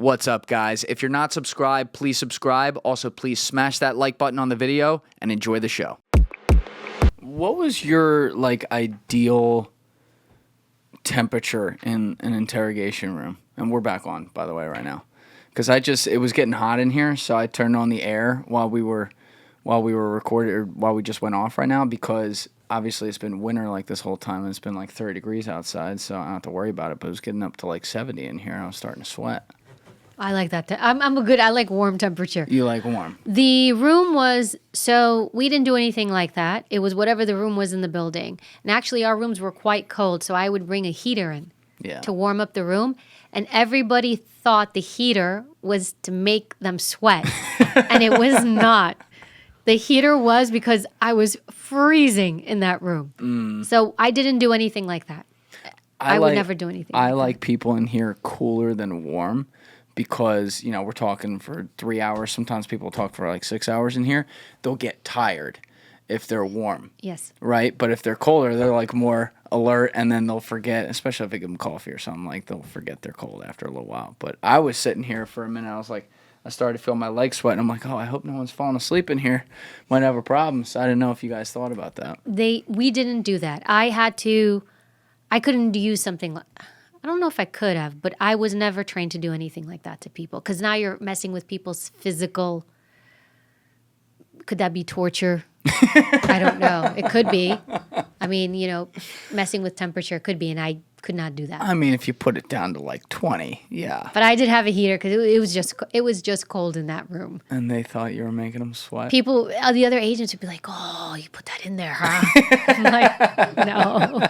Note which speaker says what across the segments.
Speaker 1: What's up, guys? If you're not subscribed, please subscribe. Also, please smash that like button on the video and enjoy the show. What was your ideal temperature in an interrogation room? And we're back on, by the way, right now, because it was getting hot in here, so I turned on the air while we were recording, or while we just went off right now, because obviously it's been winter like this whole time, and it's been 30 degrees outside, so I don't have to worry about it. But it was getting up to 70 in here, and I was starting to sweat.
Speaker 2: I like that. I like warm temperature.
Speaker 1: You like warm?
Speaker 2: The room was, so we didn't do anything like that. It was whatever the room was in the building. And actually our rooms were quite cold, so I would bring a heater in to warm up the room. And everybody thought the heater was to make them sweat. And it was not. The heater was because I was freezing in that room. So I didn't do anything like that. I would never do anything like that. I like
Speaker 1: people in here cooler than warm, because, we're talking for 3 hours. Sometimes people talk for 6 hours in here. They'll get tired if they're warm.
Speaker 2: Yes. Right?
Speaker 1: But if they're colder, they're more alert, and then they'll forget, especially if I give them coffee or something, they'll forget they're cold after a little while. But I was sitting here for a minute. I started to feel my legs sweat, and I'm like, oh, I hope no one's falling asleep in here. Might have a problem. So I didn't know if you guys thought about that.
Speaker 2: We didn't do that. I couldn't use something like, I don't know if I could have, but I was never trained to do anything like that to people, because now you're messing with people's physical. Could that be torture? I don't know. It could be. I mean, messing with temperature could be, and I could not do that.
Speaker 1: I mean, if you put it down to 20, yeah.
Speaker 2: But I did have a heater because it was just cold in that room.
Speaker 1: And they thought you were making them sweat?
Speaker 2: People, the other agents would be like, oh, you put that in there, huh? I'm like, no.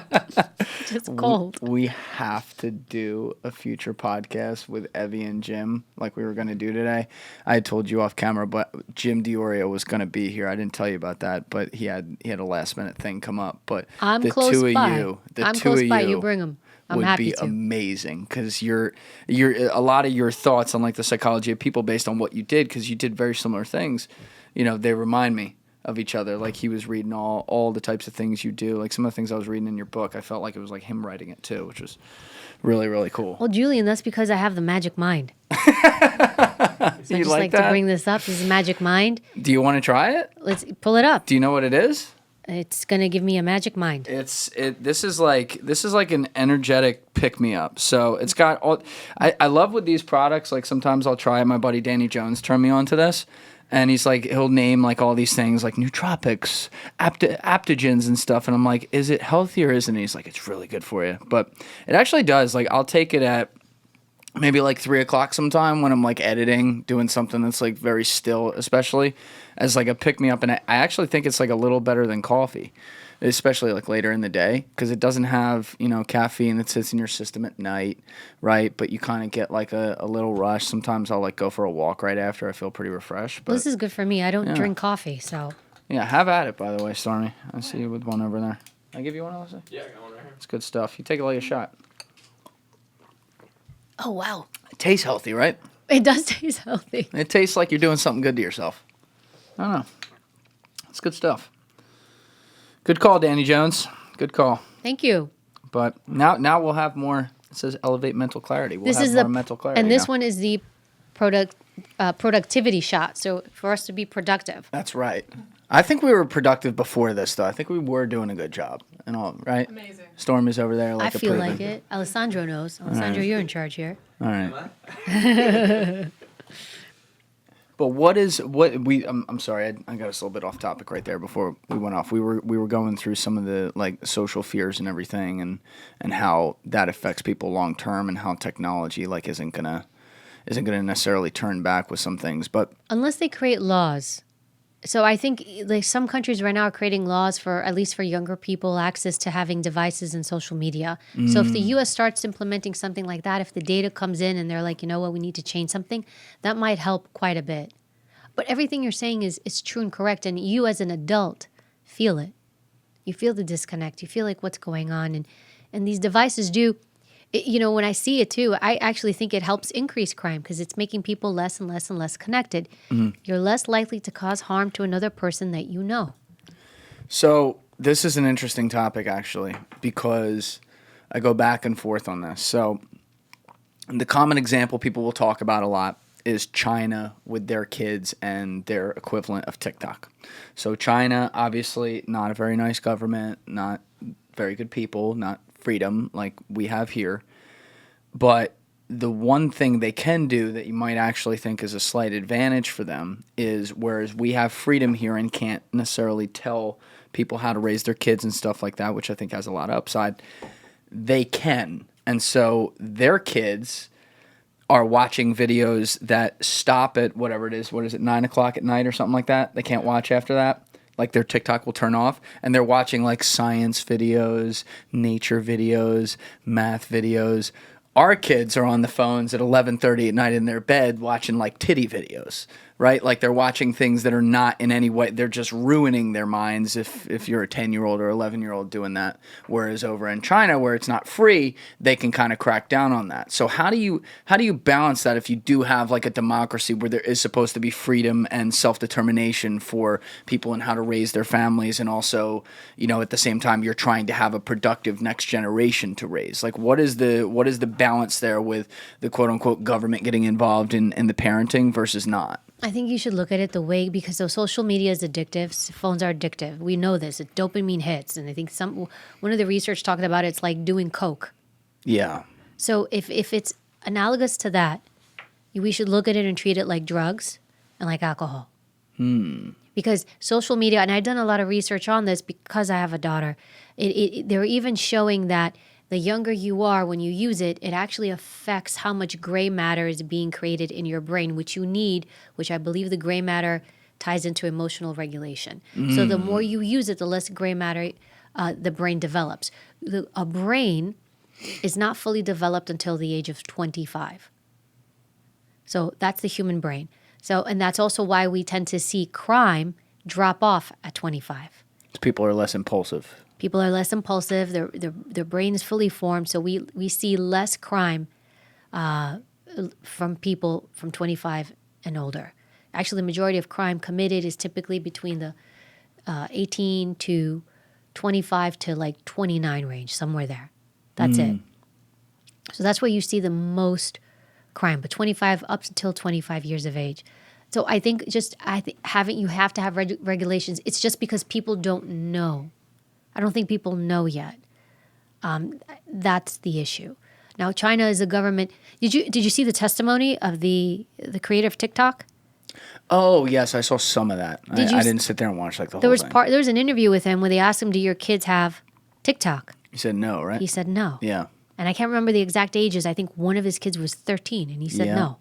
Speaker 2: Just cold.
Speaker 1: We have to do a future podcast with Evy and Jim, like we were going to do today. I had told you off camera, but Jim Dorey was going to be here. I didn't tell you about that, but he had a last minute thing come up. But
Speaker 2: I'm
Speaker 1: the
Speaker 2: close
Speaker 1: two
Speaker 2: by.
Speaker 1: of you,
Speaker 2: I'm close by. You bring them. I'm
Speaker 1: would
Speaker 2: happy
Speaker 1: be
Speaker 2: to.
Speaker 1: amazing, because you're a lot of your thoughts on the psychology of people based on what you did, because you did very similar things. They remind me of each other. He was reading all the types of things you do. Some of the things I was reading in your book, I felt like it was him writing it too, which was really, really cool.
Speaker 2: Well, Julian, that's because I have the magic mind.
Speaker 1: So
Speaker 2: I just like
Speaker 1: that?
Speaker 2: to bring this up. This is magic mind.
Speaker 1: Do you want to try it?
Speaker 2: Let's pull it up.
Speaker 1: Do you know what it is?
Speaker 2: It's gonna give me a magic mind.
Speaker 1: This is like an energetic pick me up. So it's got all. I love with these products. Sometimes I'll try it. My buddy Danny Jones turned me on to this, and he'll name all these things like nootropics, aptogens and stuff, and I'm like, is it healthy or isn't it? He's like, it's really good for you, but it actually does. I'll take it at maybe 3 o'clock sometime when I'm editing, doing something that's very still, especially as a pick me up. And I actually think it's a little better than coffee, especially later in the day, because it doesn't have caffeine that sits in your system at night, right? But you kind of get a little rush. Sometimes I'll go for a walk right after. I feel pretty refreshed. But
Speaker 2: this is good for me. I don't drink coffee, so.
Speaker 1: Yeah, have at it, by the way, Stormy. I see you with one over there. I give you one, Alyssa?
Speaker 3: Yeah, I got one right here.
Speaker 1: It's good stuff. You take it like a shot.
Speaker 2: Oh, wow.
Speaker 1: It tastes healthy, right?
Speaker 2: It does taste healthy.
Speaker 1: It tastes like you're doing something good to yourself. I don't know. It's good stuff. Good call, Danny Jones. Good call.
Speaker 2: Thank you.
Speaker 1: But now we'll have more. It says elevate mental clarity. We'll have more mental clarity.
Speaker 2: And this one is the productivity shot. So for us to be productive.
Speaker 1: That's right. I think we were productive before this, though. I think we were doing a good job and all, right?
Speaker 3: Amazing.
Speaker 1: I'm over there
Speaker 2: I feel like it. Alessandro knows. Alessandro, you're in charge here.
Speaker 1: All right. But I'm sorry, I got us a little bit off topic right there before we went off. We were going through some of the social fears and everything, and how that affects people long term, and how technology isn't gonna necessarily turn back with some things, but
Speaker 2: unless they create laws. So I think some countries right now are creating laws for, at least for younger people, access to having devices and social media. So if the U.S. starts implementing something like that, if the data comes in and they're like, you know what, we need to change something, that might help quite a bit. But everything you're saying is true and correct, and you as an adult feel it. You feel the disconnect. You feel what's going on, and these devices do. When I see it too, I actually think it helps increase crime, because it's making people less and less and less connected. Mm-hmm. You're less likely to cause harm to another person that you know.
Speaker 1: So this is an interesting topic, actually, because I go back and forth on this. So the common example people will talk about a lot is China with their kids and their equivalent of TikTok. So China, obviously not a very nice government, not very good people, not freedom like we have here. But the one thing they can do that you might actually think is a slight advantage for them is, whereas we have freedom here and can't necessarily tell people how to raise their kids and stuff like that, which I think has a lot of upside, they can. And so their kids are watching videos that stop at whatever it is. What is it, 9 o'clock at night or something like that? They can't watch after that. Like their TikTok will turn off, and they're watching like science videos, nature videos, math videos. Our kids are on the phones at 11:30 at night in their bed watching like titty videos, right? Like they're watching things that are not in any way, they're just ruining their minds if you're a 10-year-old or 11-year-old doing that. Whereas over in China, where it's not free, they can kind of crack down on that. So how do you balance that if you do have like a democracy where there is supposed to be freedom and self-determination for people and how to raise their families, and also, you know, at the same time you're trying to have a productive next generation to raise? Like what is the balance there with the quote-unquote government getting involved in the parenting versus not?
Speaker 2: I think you should look at it the way, because though social media is addictive, phones are addictive. We know this. Dopamine hits. And I think one of the research talked about it's like doing coke.
Speaker 1: Yeah.
Speaker 2: So if it's analogous to that, we should look at it and treat it like drugs and like alcohol. Because social media, and I've done a lot of research on this because I have a daughter, they're even showing that the younger you are when you use it, it actually affects how much gray matter is being created in your brain, which you need, which I believe the gray matter ties into emotional regulation. So the more you use it, the less gray matter the brain develops. A brain is not fully developed until the age of 25. So that's the human brain. So, and that's also why we tend to see crime drop off at 25.
Speaker 1: People are less impulsive.
Speaker 2: People are less impulsive. Their brain is fully formed. So we see less crime from people from 25 and older. Actually, the majority of crime committed is typically between the 18 to 25 to like 29 range, somewhere there. That's it. So that's where you see the most crime, but 25 up until 25 years of age. So I think you have to have regulations. It's just because people don't know. I don't think people know yet. That's the issue. Now, China is a government. Did you see the testimony of the creator of TikTok?
Speaker 1: Oh yes, I saw some of that. I didn't sit there and watch like the whole thing.
Speaker 2: There was an interview with him where they asked him, "Do your kids have TikTok?"
Speaker 1: He said no, right?
Speaker 2: He said no.
Speaker 1: Yeah.
Speaker 2: And I can't remember the exact ages. I think one of his kids was 13, and he said no.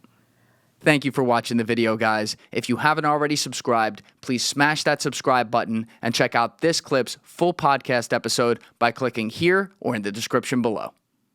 Speaker 1: Thank you for watching the video, guys. If you haven't already subscribed, please smash that subscribe button and check out this clip's full podcast episode by clicking here or in the description below.